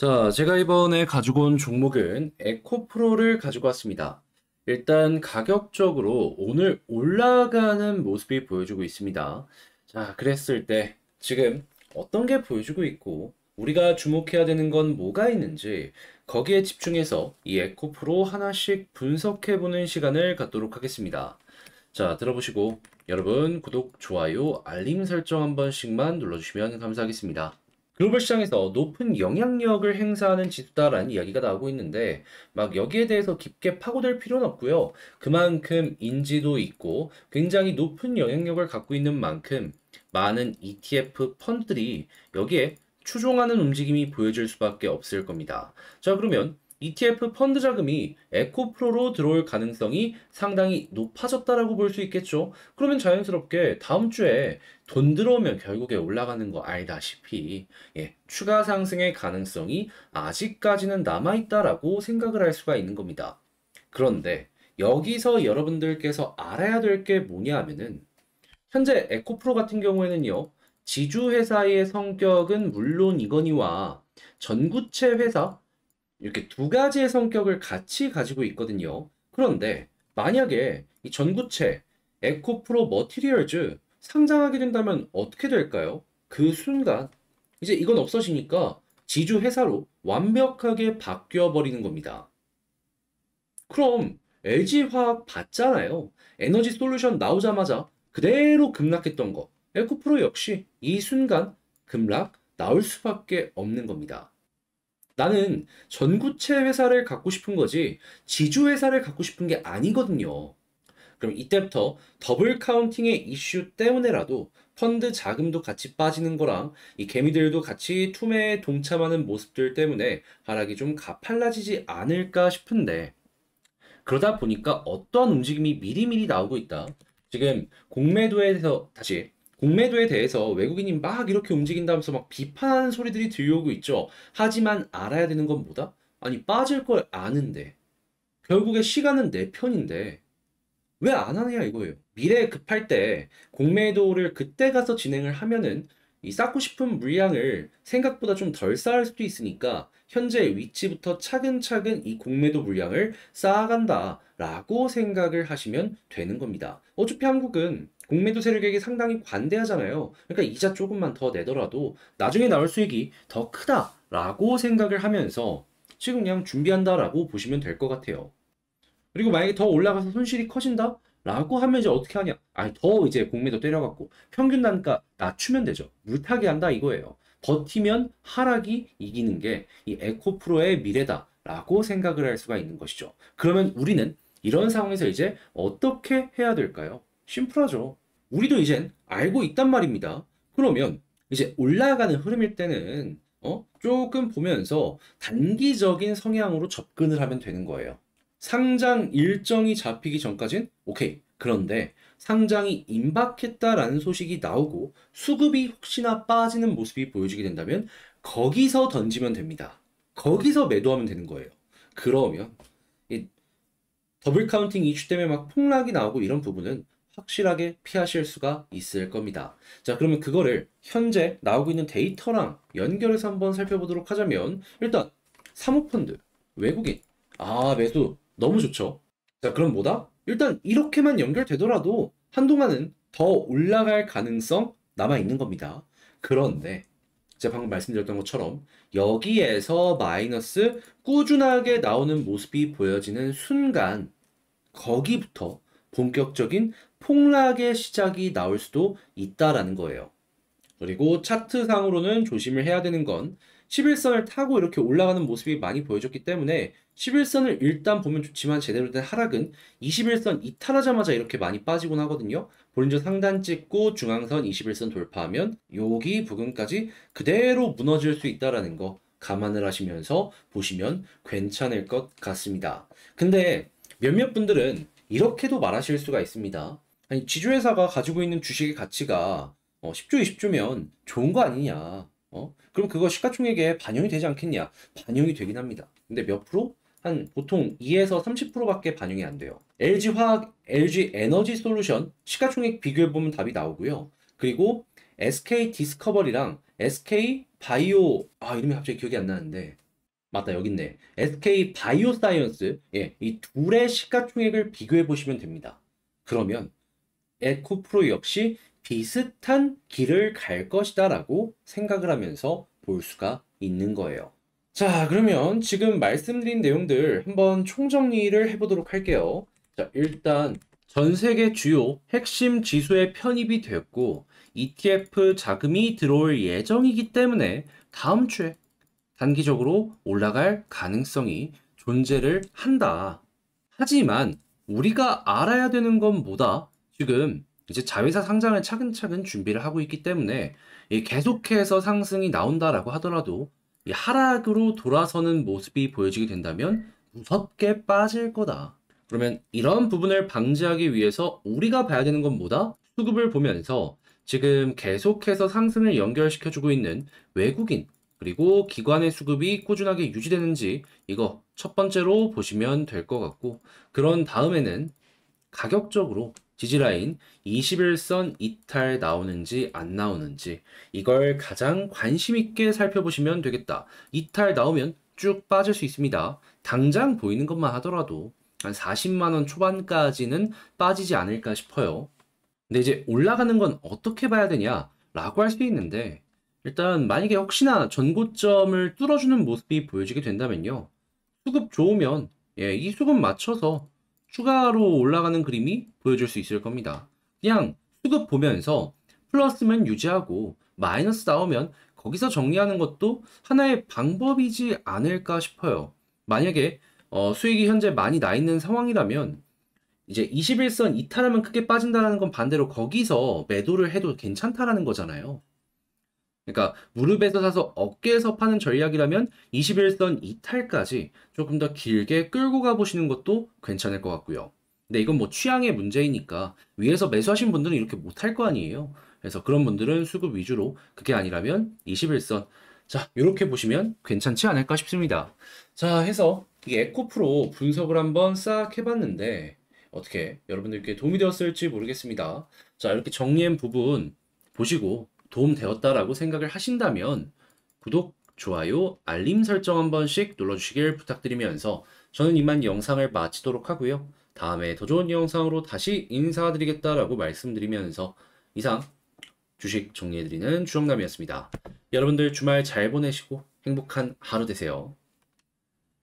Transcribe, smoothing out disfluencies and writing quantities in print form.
자, 제가 이번에 가지고 온 종목은 에코프로를 가지고 왔습니다. 일단 가격적으로 오늘 올라가는 모습이 보여주고 있습니다. 자, 그랬을 때 지금 어떤 게 보여주고 있고 우리가 주목해야 되는 건 뭐가 있는지 거기에 집중해서 이 에코프로 하나씩 분석해보는 시간을 갖도록 하겠습니다. 자, 들어보시고 여러분 구독, 좋아요, 알림 설정 한 번씩만 눌러주시면 감사하겠습니다. 글로벌 시장에서 높은 영향력을 행사하는 지수다라는 이야기가 나오고 있는데 막 여기에 대해서 깊게 파고들 필요는 없고요. 그만큼 인지도 있고 굉장히 높은 영향력을 갖고 있는 만큼 많은 ETF 펀드들이 여기에 추종하는 움직임이 보여질 수밖에 없을 겁니다. 자, 그러면 ETF 펀드 자금이 에코프로로 들어올 가능성이 상당히 높아졌다라고 볼 수 있겠죠. 그러면 자연스럽게 다음 주에 돈 들어오면 결국에 올라가는 거 알다시피 추가 상승의 가능성이 아직까지는 남아있다라고 생각을 할 수가 있는 겁니다. 그런데 여기서 여러분들께서 알아야 될 게 뭐냐 하면은 현재 에코프로 같은 경우에는요, 지주회사의 성격은 물론이거니와 전구체 회사, 이렇게 두 가지의 성격을 같이 가지고 있거든요. 그런데 만약에 이 전구체, 에코프로 머티리얼즈 상장하게 된다면 어떻게 될까요? 그 순간 이제 이건 없어지니까 지주 회사로 완벽하게 바뀌어 버리는 겁니다. 그럼 LG화학 봤잖아요. 에너지 솔루션 나오자마자 그대로 급락했던 거. 에코프로 역시 이 순간 급락 나올 수밖에 없는 겁니다. 나는 전구체 회사를 갖고 싶은 거지 지주 회사를 갖고 싶은 게 아니거든요. 그럼 이때부터 더블 카운팅의 이슈 때문에라도 펀드 자금도 같이 빠지는 거랑 이 개미들도 같이 투매에 동참하는 모습들 때문에 하락이 좀 가팔라지지 않을까 싶은데 그러다 보니까 어떤 움직임이 미리미리 나오고 있다. 지금 공매도에 대해서 외국인이 막 이렇게 움직인다면서 막 비판하는 소리들이 들려오고 있죠. 하지만 알아야 되는 건 뭐다? 아니 빠질 걸 아는데 결국에 시간은 내 편인데 왜 안 하느냐 이거예요. 미래에 급할 때 공매도를 그때 가서 진행을 하면은 이 쌓고 싶은 물량을 생각보다 좀 덜 쌓을 수도 있으니까 현재 위치부터 차근차근 이 공매도 물량을 쌓아간다라고 생각을 하시면 되는 겁니다. 어차피 한국은 공매도 세력에게 상당히 관대하잖아요. 그러니까 이자 조금만 더 내더라도 나중에 나올 수익이 더 크다라고 생각을 하면서 지금 그냥 준비한다라고 보시면 될 것 같아요. 그리고 만약에 더 올라가서 손실이 커진다? 라고 하면 이제 어떻게 하냐? 아니, 더 이제 공매도 때려갖고 평균 단가 낮추면 되죠. 물타기 한다 이거예요. 버티면 하락이 이기는 게 이 에코프로의 미래다. 라고 생각을 할 수가 있는 것이죠. 그러면 우리는 이런 상황에서 이제 어떻게 해야 될까요? 심플하죠. 우리도 이젠 알고 있단 말입니다. 그러면 이제 올라가는 흐름일 때는 조금 보면서 단기적인 성향으로 접근을 하면 되는 거예요. 상장 일정이 잡히기 전까진 오케이. 그런데 상장이 임박했다라는 소식이 나오고 수급이 혹시나 빠지는 모습이 보여지게 된다면 거기서 던지면 됩니다. 거기서 매도하면 되는 거예요. 그러면 이 더블 카운팅 이슈 때문에 막 폭락이 나오고 이런 부분은 확실하게 피하실 수가 있을 겁니다. 자, 그러면 그거를 현재 나오고 있는 데이터랑 연결해서 한번 살펴보도록 하자면 일단 사모펀드, 외국인, 매수 너무 좋죠. 자, 그럼 뭐다? 일단 이렇게만 연결되더라도 한동안은 더 올라갈 가능성 남아 있는 겁니다. 그런데 제가 방금 말씀드렸던 것처럼 여기에서 마이너스 꾸준하게 나오는 모습이 보여지는 순간 거기부터 본격적인 폭락의 시작이 나올 수도 있다라는 거예요. 그리고 차트상으로는 조심을 해야 되는 건 11선을 타고 이렇게 올라가는 모습이 많이 보여줬기 때문에 11선을 일단 보면 좋지만 제대로 된 하락은 21선 이탈하자마자 이렇게 많이 빠지곤 하거든요. 볼린저 상단 찍고 중앙선 21선 돌파하면 여기 부근까지 그대로 무너질 수 있다라는 거 감안을 하시면서 보시면 괜찮을 것 같습니다. 근데 몇몇 분들은 이렇게도 말하실 수가 있습니다. 아니, 지주회사가 가지고 있는 주식의 가치가 10조, 20조면 좋은 거 아니냐. 그럼 그거 시가총액에 반영이 되지 않겠냐? 반영이 되긴 합니다. 근데 몇 프로? 한 보통 2에서 30%밖에 반영이 안 돼요. LG화학, LG에너지 솔루션 시가총액 비교해보면 답이 나오고요. 그리고 SK 디스커버리랑 SK 바이오, 이름이 갑자기 기억이 안 나는데 맞다, 여기 있네. SK 바이오사이언스. 예, 이 둘의 시가총액을 비교해 보시면 됩니다. 그러면 에코프로 역시 비슷한 길을 갈 것이다라고 생각을 하면서 볼 수가 있는 거예요. 자, 그러면 지금 말씀드린 내용들 한번 총정리를 해보도록 할게요. 자, 일단 전 세계 주요 핵심 지수에 편입이 되었고 ETF 자금이 들어올 예정이기 때문에 다음 주에 단기적으로 올라갈 가능성이 존재를 한다. 하지만 우리가 알아야 되는 건 뭐다? 지금 이제 자회사 상장을 차근차근 준비를 하고 있기 때문에 이 계속해서 상승이 나온다라고 하더라도 이 하락으로 돌아서는 모습이 보여지게 된다면 무섭게 빠질 거다. 그러면 이런 부분을 방지하기 위해서 우리가 봐야 되는 건 뭐다? 수급을 보면서 지금 계속해서 상승을 연결시켜주고 있는 외국인 그리고 기관의 수급이 꾸준하게 유지되는지 이거 첫 번째로 보시면 될 것 같고 그런 다음에는 가격적으로 지지라인 21선 이탈 나오는지 안 나오는지 이걸 가장 관심 있게 살펴보시면 되겠다. 이탈 나오면 쭉 빠질 수 있습니다. 당장 보이는 것만 하더라도 한 40만 원 초반까지는 빠지지 않을까 싶어요. 근데 이제 올라가는 건 어떻게 봐야 되냐라고 할 수 있는데 일단 만약에 혹시나 전고점을 뚫어주는 모습이 보여지게 된다면요. 수급 좋으면 예, 이 수급 맞춰서 추가로 올라가는 그림이 보여줄 수 있을 겁니다. 그냥 수급 보면서 플러스면 유지하고 마이너스 나오면 거기서 정리하는 것도 하나의 방법이지 않을까 싶어요. 만약에 수익이 현재 많이 나 있는 상황이라면 이제 21선 이탈하면 크게 빠진다는 건 반대로 거기서 매도를 해도 괜찮다라는 거잖아요. 그러니까 무릎에서 사서 어깨에서 파는 전략이라면 21선 이탈까지 조금 더 길게 끌고 가보시는 것도 괜찮을 것 같고요. 근데 이건 뭐 취향의 문제이니까 위에서 매수하신 분들은 이렇게 못할 거 아니에요. 그래서 그런 분들은 수급 위주로 그게 아니라면 21선 자 이렇게 보시면 괜찮지 않을까 싶습니다. 자 해서 이 에코프로 분석을 한번 싹 해봤는데 어떻게 여러분들께 도움이 되었을지 모르겠습니다. 자 이렇게 정리한 부분 보시고 도움되었다라고 생각을 하신다면 구독, 좋아요, 알림 설정 한 번씩 눌러주시길 부탁드리면서 저는 이만 영상을 마치도록 하고요. 다음에 더 좋은 영상으로 다시 인사드리겠다라고 말씀드리면서 이상 주식 정리해드리는 주영남이었습니다. 여러분들 주말 잘 보내시고 행복한 하루 되세요.